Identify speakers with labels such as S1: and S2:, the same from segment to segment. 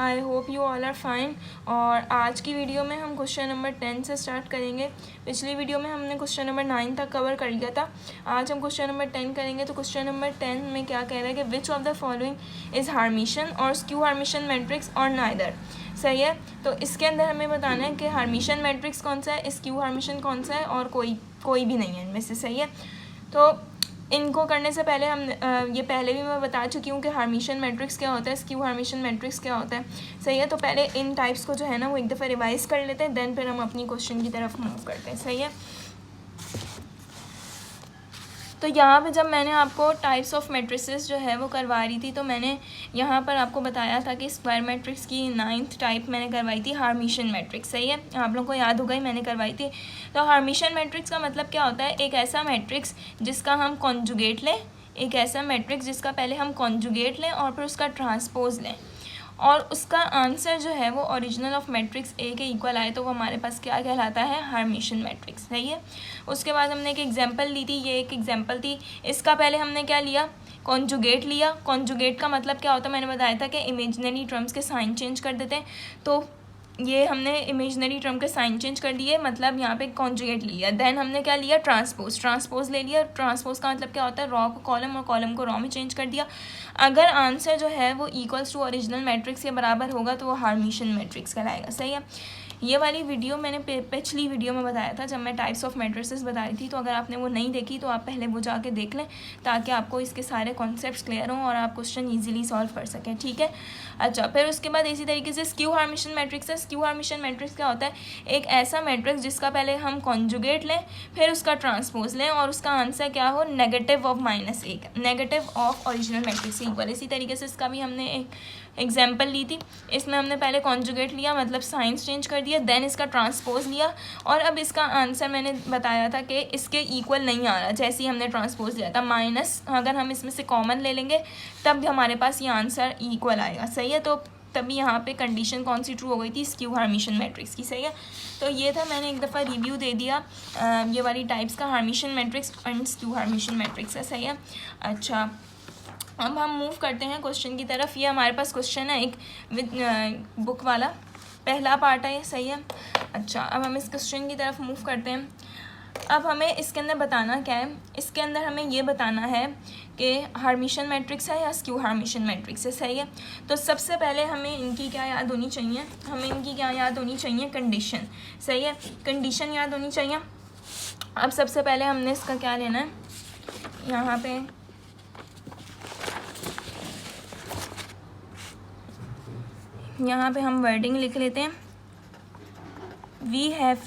S1: I hope you all are fine. और आज की वीडियो में हम क्वेश्चन नंबर 10 से स्टार्ट करेंगे। पिछली वीडियो में हमने क्वेश्चन नंबर 9 तक कवर कर लिया था। आज हम क्वेश्चन नंबर 10 करेंगे। तो क्वेश्चन नंबर 10 में क्या कह रहा है कि which of the following is hermitian और स्क्यू हार्मिशन मैट्रिक्स और नाइदर। सही है। तो इसके अंदर हमें बताना है कि हार्मिशन मैट्रिक्स कौन सा है, स्क्यू हार्मिशन कौन सा है, और कोई भी नहीं है इनमें से। सही है। तो इनको करने से पहले हम ये पहले भी मैं बता चुकी हूँ कि हार्मिशन मैट्रिक्स क्या होता है, स्क्यू हार्मिशन मैट्रिक्स क्या होता है। सही है। तो पहले इन टाइप्स को जो है ना वो एक दफ़ा रिवाइज कर लेते हैं, देन फिर हम अपनी क्वेश्चन की तरफ मूव करते हैं। सही है। तो यहाँ पे जब मैंने आपको टाइप्स ऑफ मैट्रिसेस जो है वो करवा रही थी, तो मैंने यहाँ पर आपको बताया था कि स्क्वायर मैट्रिक्स की 9th टाइप मैंने करवाई थी हार्मिशन मैट्रिक्स। सही है। आप लोगों को याद होगा ही मैंने करवाई थी। तो हार्मिशन मैट्रिक्स का मतलब क्या होता है, एक ऐसा मैट्रिक्स जिसका हम कॉन्जुगेट लें, एक ऐसा मैट्रिक्स जिसका पहले हम कॉन्जुगेट लें और फिर उसका ट्रांसपोज लें और उसका आंसर जो है वो ओरिजिनल ऑफ मैट्रिक्स ए के इक्वल आए, तो वो हमारे पास क्या कहलाता है, हार्मिशन मैट्रिक्स। सही है। उसके बाद हमने एक एग्जांपल ली थी, ये एक एग्जांपल थी। इसका पहले हमने क्या लिया, कॉन्जुगेट लिया। कॉन्जुगेट का मतलब क्या होता है, मैंने बताया था कि इमेजिनरी टर्म्स के साइन चेंज कर देते हैं। तो ये हमने इमेजिनरी टर्म के साइन चेंज कर दिए, मतलब यहाँ पे कॉन्जुगेट लिया। देन हमने क्या लिया, ट्रांसपोज ले लिया। ट्रांसपोज का मतलब क्या होता है, रॉ को कॉलम और कॉलम को रॉ में चेंज कर दिया। अगर आंसर जो है वो इक्वल्स टू ओरिजिनल मैट्रिक्स के बराबर होगा तो वो हार्मिशन मैट्रिक्स कहलाएगा। सही है। ये वाली वीडियो मैंने पिछली वीडियो में बताया था जब मैं टाइप्स ऑफ मैट्रिसेस बता रही थी। तो अगर आपने वो नहीं देखी तो आप पहले वो जाके देख लें, ताकि आपको इसके सारे कॉन्सेप्ट्स क्लियर हों और आप क्वेश्चन ईजिली सॉल्व कर सकें। ठीक है। अच्छा, फिर उसके बाद इसी तरीके से स्क्यू हार्मिशन मैट्रिक्स है। स्क्यू हार्मिशन मैट्रिक्स क्या होता है, एक ऐसा मैट्रिक्स जिसका पहले हम कॉन्जुगेट लें, फिर उसका ट्रांसपोज लें और उसका आंसर क्या हो, negative of -1, negative of original matrix equal. इसी तरीके से इसका भी हमने एक एग्जाम्पल ली थी। इसमें हमने पहले कॉन्जुगेट लिया, मतलब साइंस चेंज कर दिया, देन इसका ट्रांसपोज लिया और अब इसका आंसर मैंने बताया था कि इसके इक्वल नहीं आ रहा। जैसे ही हमने ट्रांसपोज लिया था माइनस, अगर हम इसमें से कॉमन ले लेंगे तब हमारे पास ये आंसर इक्वल आएगा। सही है। तो तभी यहाँ पे कंडीशन कौन सी ट्रू हो गई थी, स्क्यू हार्मिशन मैट्रिक्स की। सही है। तो ये था, मैंने एक दफ़ा रिव्यू दे दिया ये वाली टाइप्स का, हार्मिशन matrix and skew hermitian matrix है। सही है। अच्छा, अब हम मूव करते हैं क्वेश्चन की तरफ। ये हमारे पास क्वेश्चन है एक विद बुक वाला, पहला पार्ट है ये। सही है। अच्छा, अब हम इस क्वेश्चन की तरफ मूव करते हैं। अब हमें इसके अंदर बताना क्या है, इसके अंदर हमें ये बताना है कि हार्मिशन मैट्रिक्स है या स्क्यू हार्मिशन मैट्रिक्स है। सही है। तो सबसे पहले हमें इनकी क्या याद होनी चाहिए, हमें इनकी क्या याद होनी चाहिए, कंडीशन। सही है। कंडीशन याद होनी चाहिए। अब सबसे पहले हमने इसका क्या लेना है, यहाँ पे हम वर्डिंग लिख लेते हैं। We have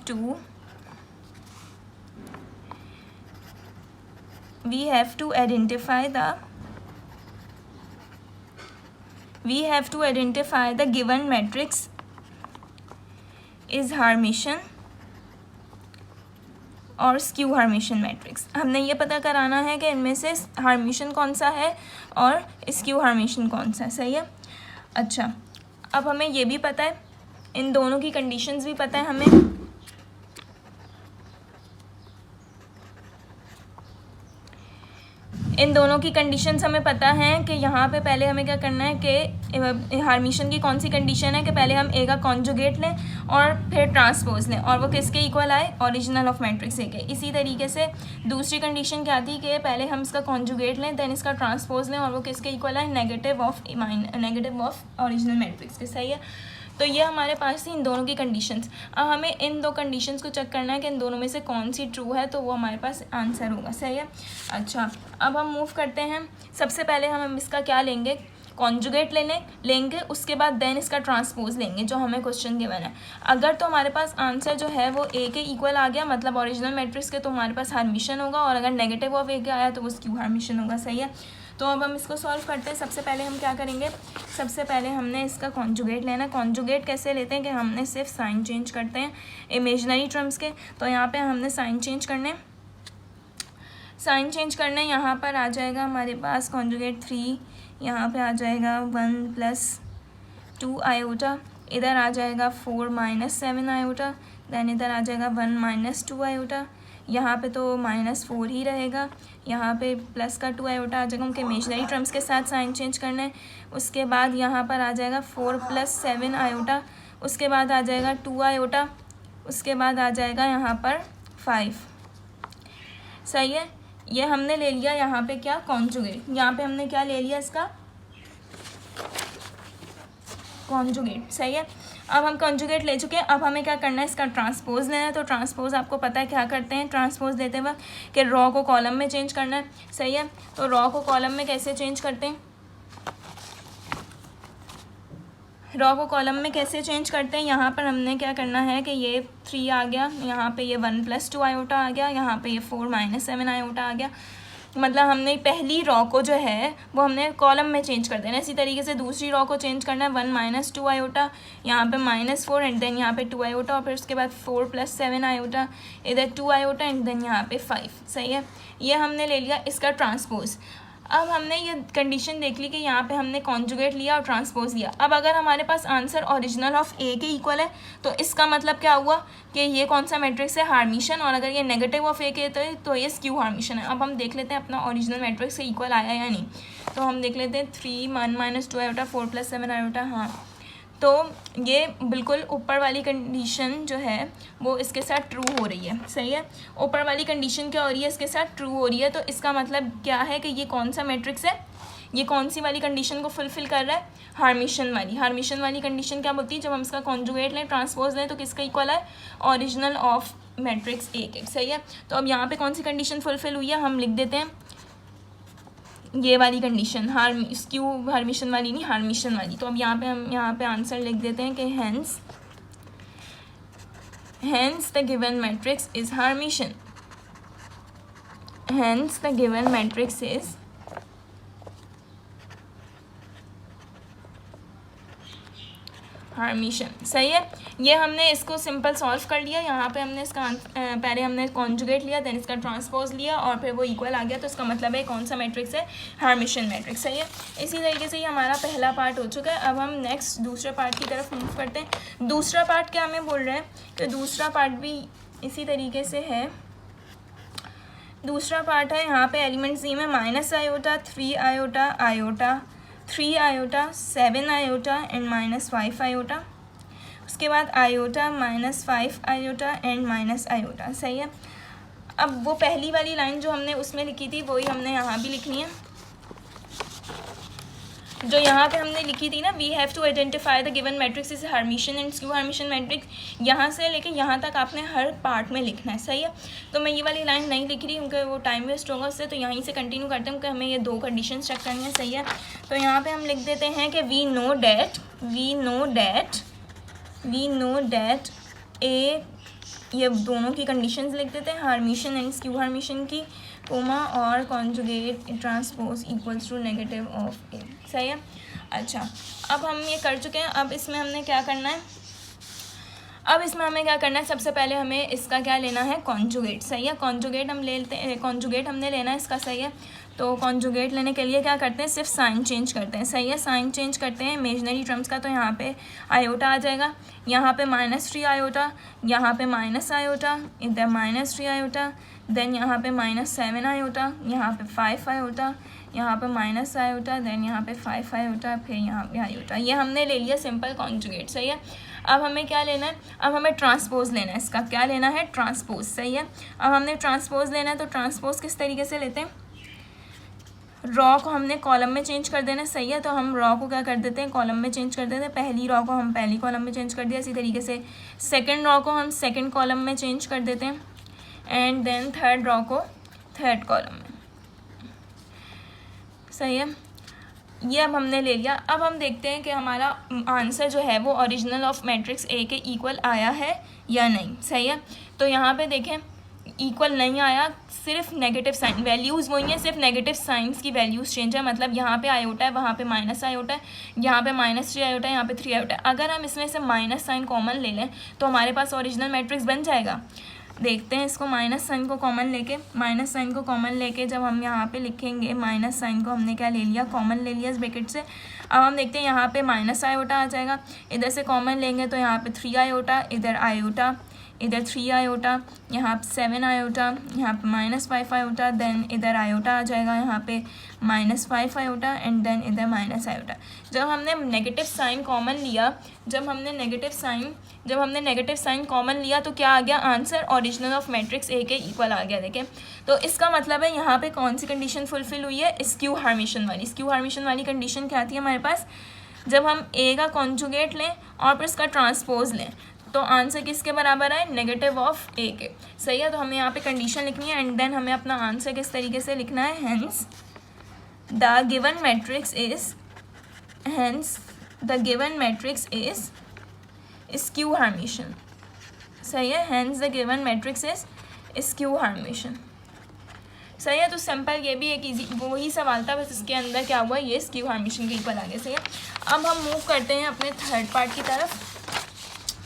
S1: to identify the given matrix is hermitian और स्क्यू हार्मिशन मैट्रिक्स। हमने ये पता कराना है कि इनमें से हार्मिशन कौन सा है और स्क्यू हार्मिशन कौन सा है। सही है। अच्छा, अब हमें ये भी पता है, इन दोनों की कंडीशंस भी पता है हमें। इन दोनों की कंडीशंस हमें पता है कि यहाँ पे पहले हमें क्या करना है कि हार्मिशन की कौन सी कंडीशन है कि पहले हम ए का कॉन्जुगेट लें और फिर ट्रांसपोज लें और वो किसके इक्वल आए, ओरिजिनल ऑफ मैट्रिक्स ए के। इसी तरीके से दूसरी कंडीशन क्या थी कि पहले हम इसका कॉन्जुगेट लें, देन इसका ट्रांसपोज लें और वो किसके इक्वल आए, नेगेटिव ऑफ ओरिजिनल मैट्रिक्स के। सही है। तो ये हमारे पास थी इन दोनों की कंडीशंस। अब हमें इन दो कंडीशंस को चेक करना है कि इन दोनों में से कौन सी ट्रू है, तो वो हमारे पास आंसर होगा। सही है। अच्छा, अब हम मूव करते हैं। सबसे पहले हम इसका क्या लेंगे, कॉन्जुगेट लेंगे, उसके बाद देन इसका ट्रांसपोज लेंगे जो हमें क्वेश्चन गिवन है। अगर तो हमारे पास आंसर जो है वो ए के इक्वल आ गया, मतलब ओरिजिनल मैट्रिक्स के, तो हमारे पास हार्मिशन होगा, और अगर नेगेटिव ऑफ ए के आया तो वो स्क्यू हार्मिशन होगा। सही है। तो अब हम इसको सॉल्व करते हैं। सबसे पहले हम क्या करेंगे, सबसे पहले हमने इसका कॉन्जुगेट लेना। कॉन्जुगेट कैसे लेते हैं कि हमने सिर्फ साइन चेंज करते हैं इमेजिनरी टर्म्स के। तो यहाँ पे हमने साइन चेंज करने, यहाँ पर आ जाएगा हमारे पास कॉन्जुगेट 3, यहाँ पे आ जाएगा 1 + 2 आयोटा, इधर आ जाएगा 4 - 7 आयोटा, देन इधर आ जाएगा 1 - 2 आयोटा, यहाँ पे तो -4 ही रहेगा, यहाँ पे प्लस का 2 आयोटा आ जाएगा, उनके इमेजनरी टर्म्स के साथ साइन चेंज करना है। उसके बाद यहाँ पर आ जाएगा 4 + 7 आयोटा, उसके बाद आ जाएगा 2 आयोटा, उसके बाद आ जाएगा यहाँ पर 5। सही है, ये हमने ले लिया यहाँ पे क्या, कॉन्जुगेट। यहाँ पे हमने क्या ले लिया, इसका कॉन्जुगेट। सही है, अब हम कॉन्जुगेट ले चुके हैं। अब हमें क्या करना है, इसका ट्रांसपोज लेना है। तो ट्रांसपोज आपको पता है क्या करते हैं, ट्रांसपोज देते वक्त कि रॉ को कॉलम में चेंज करना है। सही है, तो रॉ को कॉलम में कैसे चेंज करते हैं, रॉ को कॉलम में कैसे चेंज करते हैं। यहाँ पर हमने क्या करना है कि ये 3 आ गया, यहाँ पे ये 1 + 2 आयोटा आ गया, यहाँ पे ये 4 - 7 आयोटा आ गया। मतलब हमने पहली रॉ को जो है वो हमने कॉलम में चेंज कर देना। इसी तरीके से दूसरी रॉ को चेंज करना है, 1 - 2 आयोटा, यहाँ पे -4 एंड देन यहाँ पे 2 आयोटा, और फिर उसके बाद 4 + 7 आयोटा, इधर 2 आयोटा एंड देन यहाँ पे 5। सही है, ये हमने ले लिया इसका ट्रांसपोज। अब हमने ये कंडीशन देख ली कि यहाँ पे हमने कॉन्जुगेट लिया और ट्रांसपोज लिया। अब अगर हमारे पास आंसर ओरिजिनल ऑफ ए के इक्वल है तो इसका मतलब क्या हुआ कि ये कौन सा मैट्रिक्स है, हार्मिशन। और अगर ये नेगेटिव ऑफ ए के तो ये स्क्यू हार्मिशन है। अब हम देख लेते हैं अपना ओरिजिनल मैट्रिक्स के इक्वल आया या नहीं। तो हम देख लेते हैं 3 1 - 2 आयोटा 4 + 7 आयोटा, हाँ। तो ये बिल्कुल ऊपर वाली कंडीशन जो है वो इसके साथ ट्रू हो रही है। सही है, ऊपर वाली कंडीशन क्या हो रही है, इसके साथ ट्रू हो रही है। तो इसका मतलब क्या है कि ये कौन सा मैट्रिक्स है, ये कौन सी वाली कंडीशन को फुलफिल कर रहा है, हार्मिशन वाली। हार्मिशन वाली कंडीशन क्या बोलती है, जब हम इसका कॉन्जुगेट लें, ट्रांसपोज लें, तो किसका इक्वल है, ओरिजिनल ऑफ मैट्रिक्स ए के। सही है, तो अब यहाँ पे कौन सी कंडीशन फुलफिल हुई है, हम लिख देते हैं ये वाली कंडीशन, स्क्यू हार्मिशन वाली नहीं, हार्मिशन वाली। तो अब हम यहाँ पे आंसर लिख देते हैं कि hence the given matrix is Hermitian. Hence the given matrix is हार्मिशन। सही है, ये हमने इसको सिंपल सॉल्व कर लिया। यहाँ पे हमने इसका पहले हमने कॉन्जुगेट लिया, देन इसका ट्रांसपोज लिया और फिर वो इक्वल आ गया। तो इसका मतलब है कौन सा मैट्रिक्स है, हार्मिशन मैट्रिक्स। सही है, इसी तरीके से ये हमारा पहला पार्ट हो चुका है। अब हम नेक्स्ट दूसरे पार्ट की तरफ मूव करते हैं। दूसरा पार्ट क्या हमें बोल रहे हैं कि दूसरा पार्ट भी इसी तरीके से है। दूसरा पार्ट है, यहाँ पे एलिमेंट सी में -, iota, 3 iota, iota, 3 iota, 7 iota and -5 iota. उसके बाद आयोटा, -5 आयोटा एंड आयोटा। सही है, अब वो पहली वाली लाइन जो हमने उसमें लिखी थी वही हमने यहाँ भी लिखनी है। जो यहाँ पे हमने लिखी थी ना, we have to identify the given matrix is hermitian and skew hermitian matrix, यहाँ से लेके यहाँ तक आपने हर पार्ट में लिखना है। सही है, तो मैं ये वाली लाइन नहीं लिख रही क्योंकि वो टाइम वेस्ट होगा उससे, तो यहीं से कंटिन्यू करते हैं क्योंकि हमें ये 2 कंडीशन चेक करनी है। सही है, तो यहाँ पे हम लिख देते हैं कि वी नो डैट ए, ये दोनों की कंडीशंस लिख देते हैं, हार्मिशन एंड स्क्यू हार्मिशन की, कोमा और conjugate transpose equals to negative of A. सही है, अच्छा अब हम ये कर चुके हैं। अब इसमें हमने क्या करना है, सबसे पहले हमें इसका क्या लेना है, कॉन्जुगेट। सही है, कॉन्जुगेट हम लेते हैं, कॉन्जुगेट हमने लेना है इसका। सही है, तो कॉन्जुगेट लेने के लिए क्या करते हैं, सिर्फ साइन चेंज करते हैं। सही है, साइन चेंज करते हैं इमेजनरी टर्म्स का। तो यहाँ पे आयोटा आ जाएगा, यहाँ पे -3 आयोटा, यहाँ पे माइनस आयोटा, इधर -3 आयोटा, देन यहाँ पे -7 आयोटा, यहाँ पे 5 आयोटा, यहाँ पे माइनस आयोटा, देन यहाँ पे 5 आयोटा, फिर यहाँ पे आयोटा। ये हमने ले लिया सिंपल कॉन्जुगेट। सही है, अब हमें क्या लेना है, अब हमें ट्रांसपोज लेना है। इसका क्या लेना है, ट्रांसपोज। सही है, अब हमने ट्रांसपोज लेना है। तो ट्रांसपोज किस तरीके से लेते हैं, रॉ को हमने कॉलम में चेंज कर देना है। सही है, तो हम रॉ को क्या कर देते हैं, कॉलम में चेंज कर देते हैं। पहली रॉ को हम पहली कॉलम में चेंज कर दिया, इसी तरीके से सेकंड रॉ को हम सेकंड कॉलम में चेंज कर देते हैं एंड देन थर्ड रॉ को थर्ड कॉलम में। सही है, ये अब हमने ले लिया। अब हम देखते हैं कि हमारा आंसर जो है वो ओरिजिनल ऑफ मैट्रिक्स ए के इक्वल आया है या नहीं। सही है, तो यहाँ पे देखें इक्वल नहीं आया, सिर्फ नेगेटिव साइन, वैल्यूज़ वही हैं, सिर्फ नेगेटिव साइंस की वैल्यूज़ चेंज है। मतलब यहाँ पे आयोटा है, वहाँ पे माइनस आयोटा है, यहाँ पे -3 आयोटा है, यहाँ पे 3 आयोटा है। अगर हम इसमें से माइनस साइन कॉमन ले लें तो हमारे पास ओरिजिनल मैट्रिक्स बन जाएगा। देखते हैं इसको, माइनस साइन को कॉमन लेके जब हम यहाँ पे लिखेंगे, माइनस साइन को हमने क्या ले लिया, कॉमन ले लिया इस ब्रैकेट से। अब हम देखते हैं यहाँ पे माइनस आयोटा आ जाएगा, इधर से कॉमन लेंगे तो यहाँ पे 3 आयोटा, इधर आयोटा, इधर 3 आयोटा, यहाँ पे 7 आयोटा, यहाँ पे -5 आयोटा, देन इधर आयोटा आ जाएगा, यहाँ पे -5 आयोटा एंड देन इधर माइनस आयोटा। जब हमने नेगेटिव साइन कॉमन लिया, जब हमने नेगेटिव साइन कॉमन लिया तो क्या आ गया answer, original of matrix A के इक्वल आ गया। देखें तो इसका मतलब है यहाँ पे कौन सी कंडीशन फुलफिल हुई है, स्क्यू हार्मिशन वाली। स्क्यू हार्मिशन वाली कंडीशन क्या आती है हमारे पास, जब हम ए का कॉन्जुगेट लें और फिर इसका ट्रांसपोज लें तो आंसर किसके बराबर है, नेगेटिव ऑफ ए के। सही है, तो हमें यहाँ पे कंडीशन लिखनी है एंड देन हमें अपना आंसर किस तरीके से लिखना है, hence the given matrix is skew hermitian. सही है, hence the given matrix is skew hermitian. सही है, तो सिंपल ये भी एक इजी वही सवाल था, बस इसके अंदर क्या हुआ, ये स्क्यू हार्मिशन के इक्वल आ गया। सही है, अब हम मूव करते हैं अपने थर्ड पार्ट की तरफ।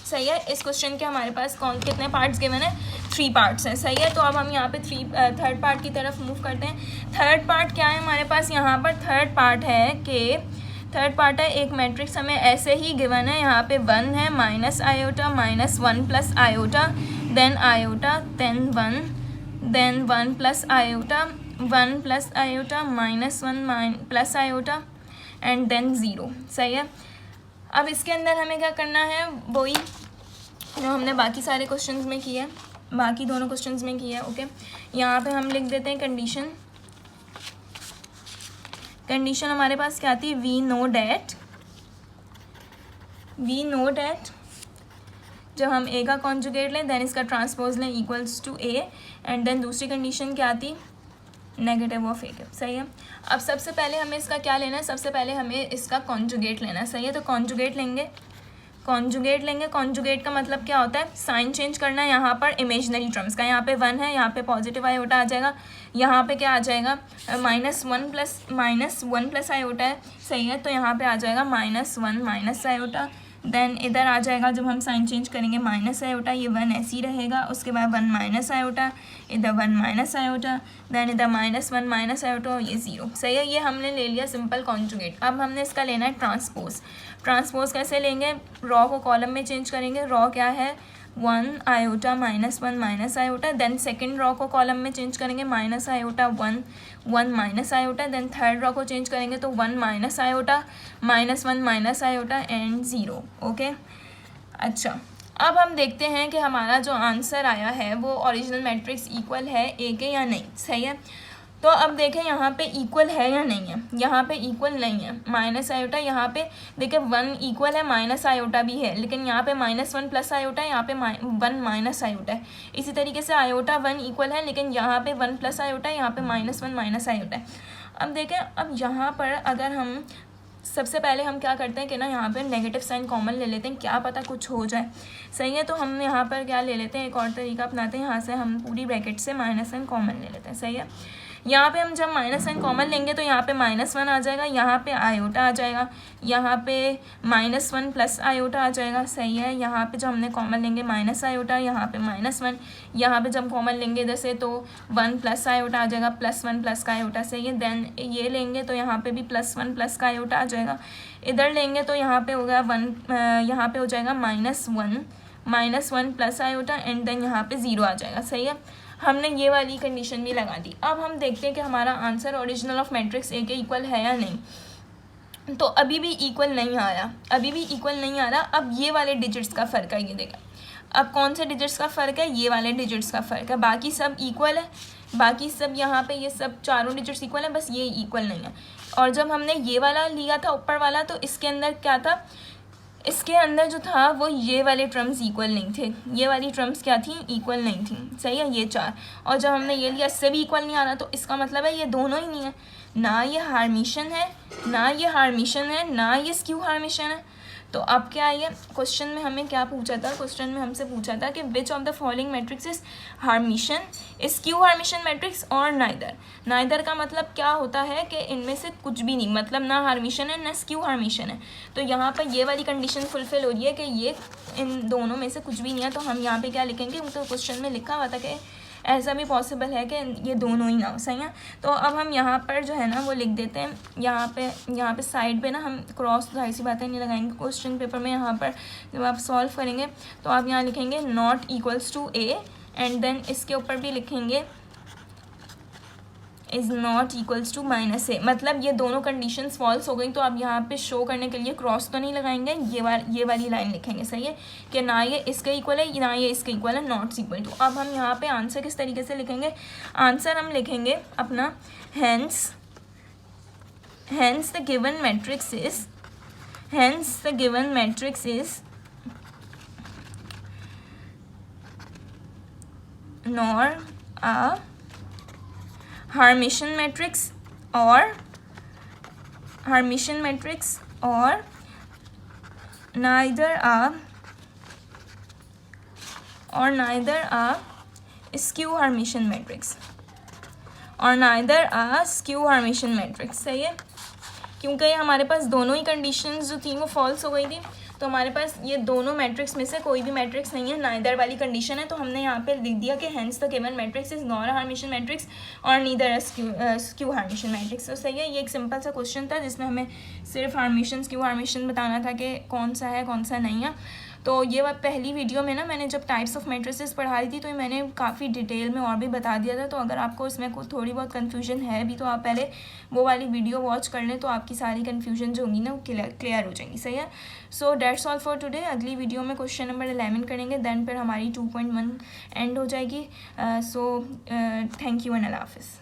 S1: सही है, इस क्वेश्चन के हमारे पास कितने पार्ट्स गिवन है, 3 पार्ट्स हैं। सही है, तो अब हम यहाँ पे थर्ड पार्ट की तरफ मूव करते हैं। थर्ड पार्ट क्या है हमारे पास, यहाँ पर थर्ड पार्ट है एक मैट्रिक्स हमें ऐसे ही गिवन है, यहाँ पे 1 है, minus iota, -1 plus iota, then iota, then 1 plus iota, 1 plus iota, -1 plus iota and then 0। सही है, अब इसके अंदर हमें क्या करना है, वही जो हमने बाकी सारे क्वेश्चंस में किया है, बाकी दोनों क्वेश्चंस में किया है। ओके, यहाँ पे हम लिख देते हैं कंडीशन हमारे पास क्या आती है, वी नो डैट जब हम ए का कॉन्जुगेट लें देन इसका ट्रांसपोज लें equals to A and then दूसरी कंडीशन क्या आती, नेगेटिव ऑफ ए के। सही है, अब सबसे पहले हमें इसका क्या लेना है, सबसे पहले हमें इसका कॉन्जुगेट लेना है। सही है, तो कॉन्जुगेट लेंगे। कॉन्जुगेट का मतलब क्या होता है, साइन चेंज करना है यहाँ पर इमेजिनरी टर्म्स का। यहाँ पे 1 है, यहाँ पे पॉजिटिव आयोटा आ जाएगा, यहाँ पे क्या आ जाएगा, -1 प्लस आयोटा है। सही है, तो यहाँ पे आ जाएगा -1 माइनस आयोटा, देन इधर आ जाएगा जब हम साइन चेंज करेंगे माइनस आयोटा, ये 1 ऐसे ही रहेगा, उसके बाद 1 माइनस आयोटा, इधर 1 माइनस आयोटा, देन इधर -1 माइनस आयोटा और ये 0। सही है, ये हमने ले लिया सिंपल कॉन्जुगेट। अब हमने इसका लेना है ट्रांसपोज कैसे लेंगे, रॉ को कॉलम में चेंज करेंगे। रॉ क्या है, 1 iota -1 minus iota, then second row को कॉलम में चेंज करेंगे, minus iota 1 minus iota, then third row को चेंज करेंगे तो 1 minus iota, -1 minus iota and 0। Okay, अच्छा अब हम देखते हैं कि हमारा जो आंसर आया है वो ओरिजिनल मैट्रिक्स इक्वल है ए के या नहीं। सही है, तो अब देखें यहाँ पे इक्वल है या नहीं है, यहाँ पे इक्वल नहीं है, माइनस आयोटा, यहाँ पे देखें 1 इक्वल है, माइनस आयोटा भी है, लेकिन यहाँ पे -1 प्लस आयोटा है, यहाँ पे 1 माइनस आयोटा है। इसी तरीके से आयोटा 1 इक्वल है, लेकिन यहाँ पे 1 प्लस आयोटा है, यहाँ पे -1 माइनस आयोटा है। अब देखें, अब यहाँ पर अगर हम सबसे पहले हम क्या करते हैं कि ना यहाँ पे नेगेटिव साइन कॉमन ले लेते हैं, क्या पता कुछ हो जाए। सही है, तो हम यहाँ पर क्या ले लेते हैं, एक और तरीका अपनाते हैं, यहाँ से हम पूरी ब्रैकेट से -1 कॉमन ले लेते हैं। सही है, यहाँ पे हम जब -1 कॉमन लेंगे तो यहाँ पे -1 आ जाएगा, यहाँ पे आयोटा आ जाएगा, यहाँ पे -1 प्लस आयोटा आ जाएगा। सही है, यहाँ पे जब हमने कॉमन लेंगे माइनस आयोटा, यहाँ पे -1, यहाँ पे जब कॉमन लेंगे इधर से तो 1 प्लस आयोटा आ जाएगा, +1 प्लस का आयोटा। सही है, देन ये लेंगे तो यहाँ पे भी +1 प्लस का आयोटा आ जाएगा, इधर लेंगे तो यहाँ पे होगा यहाँ पे हो जाएगा -1 प्लस आयोटा एंड देन यहाँ पे 0 आ जाएगा। सही है, हमने ये वाली कंडीशन भी लगा दी। अब हम देखते हैं कि हमारा answer original of matrix A के इक्वल है या नहीं। तो अभी भी इक्वल नहीं आ रहा, अब ये वाले डिजिट्स का फ़र्क है, ये देखा, अब कौन से डिजिट्स का फ़र्क है, ये वाले डिजिट्स का फ़र्क है, बाकी सब इक्वल है, बाकी सब यहाँ पे ये सब चारों डिजिट्स इक्वल है, बस ये इक्वल नहीं है। और जब हमने ये वाला लिया था ऊपर वाला, तो इसके अंदर क्या था, इसके अंदर जो था वो ये वाले टर्म्स इक्वल नहीं थे, ये वाली टर्म्स क्या थी, इक्वल नहीं थी। सही है, ये 4, और जब हमने ये लिया इससे भी इक्वल नहीं आ रहा, तो इसका मतलब है ये दोनों ही नहीं है, ना ये हार्मिशन है, ना ये स्क्यू हार्मिशन है। तो अब क्या है, क्वेश्चन में हमें क्या पूछा था, क्वेश्चन में हमसे पूछा था कि which of the following matrix is hermitian, skew hermitian matrix और नाइदर का मतलब क्या होता है कि इनमें से कुछ भी नहीं, मतलब ना हार्मिशन है ना स्क्यू हार्मिशन है। तो यहाँ पर ये वाली कंडीशन फुलफिल हो रही है कि ये इन दोनों में से कुछ भी नहीं है। तो हम यहाँ पे क्या लिखेंगे, तो क्वेश्चन में लिखा हुआ था कि ऐसा भी पॉसिबल है कि ये दोनों ही ना हो, सही है। तो अब हम यहाँ पर जो है ना वो लिख देते हैं, यहाँ पे साइड पे ना हम क्रॉस, जाहिर सी बातें नहीं लगाएंगे क्वेश्चन पेपर में। यहाँ पर जब आप सॉल्व करेंगे तो आप यहाँ लिखेंगे not equals to A, and then इसके ऊपर भी लिखेंगे is not equals to minus A, मतलब ये दोनों कंडीशंस फॉल्स हो गई। तो आप यहाँ पे शो करने के लिए क्रॉस तो नहीं लगाएंगे, ये वाली लाइन लिखेंगे, सही है, कि ना ये इसके इक्वल है ना ये इसके इक्वल है, नॉट इक्वल टू। अब हम यहाँ पे आंसर किस तरीके से लिखेंगे, आंसर हम लिखेंगे अपना hence the given matrix is nor a Hermitian matrix or neither a skew Hermitian matrix सही है, क्योंकि हमारे पास दोनों ही कंडीशंस जो थी वो फॉल्स हो गई थी। तो हमारे पास ये दोनों मैट्रिक्स में से कोई भी मैट्रिक्स नहीं है, नाइदर वाली कंडीशन है। तो हमने यहाँ पे लिख दिया कि hence the given matrix is not a Hermitian matrix और नीदर स्क्यू हर्मिशियन मैट्रिक्स। तो सही है, ये एक सिंपल सा क्वेश्चन था जिसमें हमें सिर्फ हर्मिशियन स्क्यू हर्मिशियन बताना था कि कौन सा है कौन सा नहीं है। तो ये पहली वीडियो में ना मैंने जब टाइप्स ऑफ मैट्रिसेस पढ़ाई थी तो मैंने काफ़ी डिटेल में और भी बता दिया था। तो अगर आपको इसमें कोई थोड़ी बहुत कन्फ्यूजन है भी तो आप पहले वो वाली वीडियो वॉच कर लें, तो आपकी सारी कन्फ्यूजन जो होंगी ना वो क्लियर हो जाएंगी, सही है। So that's all for today. अगली वीडियो में क्वेश्चन नंबर 11 करेंगे, देन फिर हमारी 2.1 एंड हो जाएगी। सो थैंक यू एंड अल्लाह हाफिज़।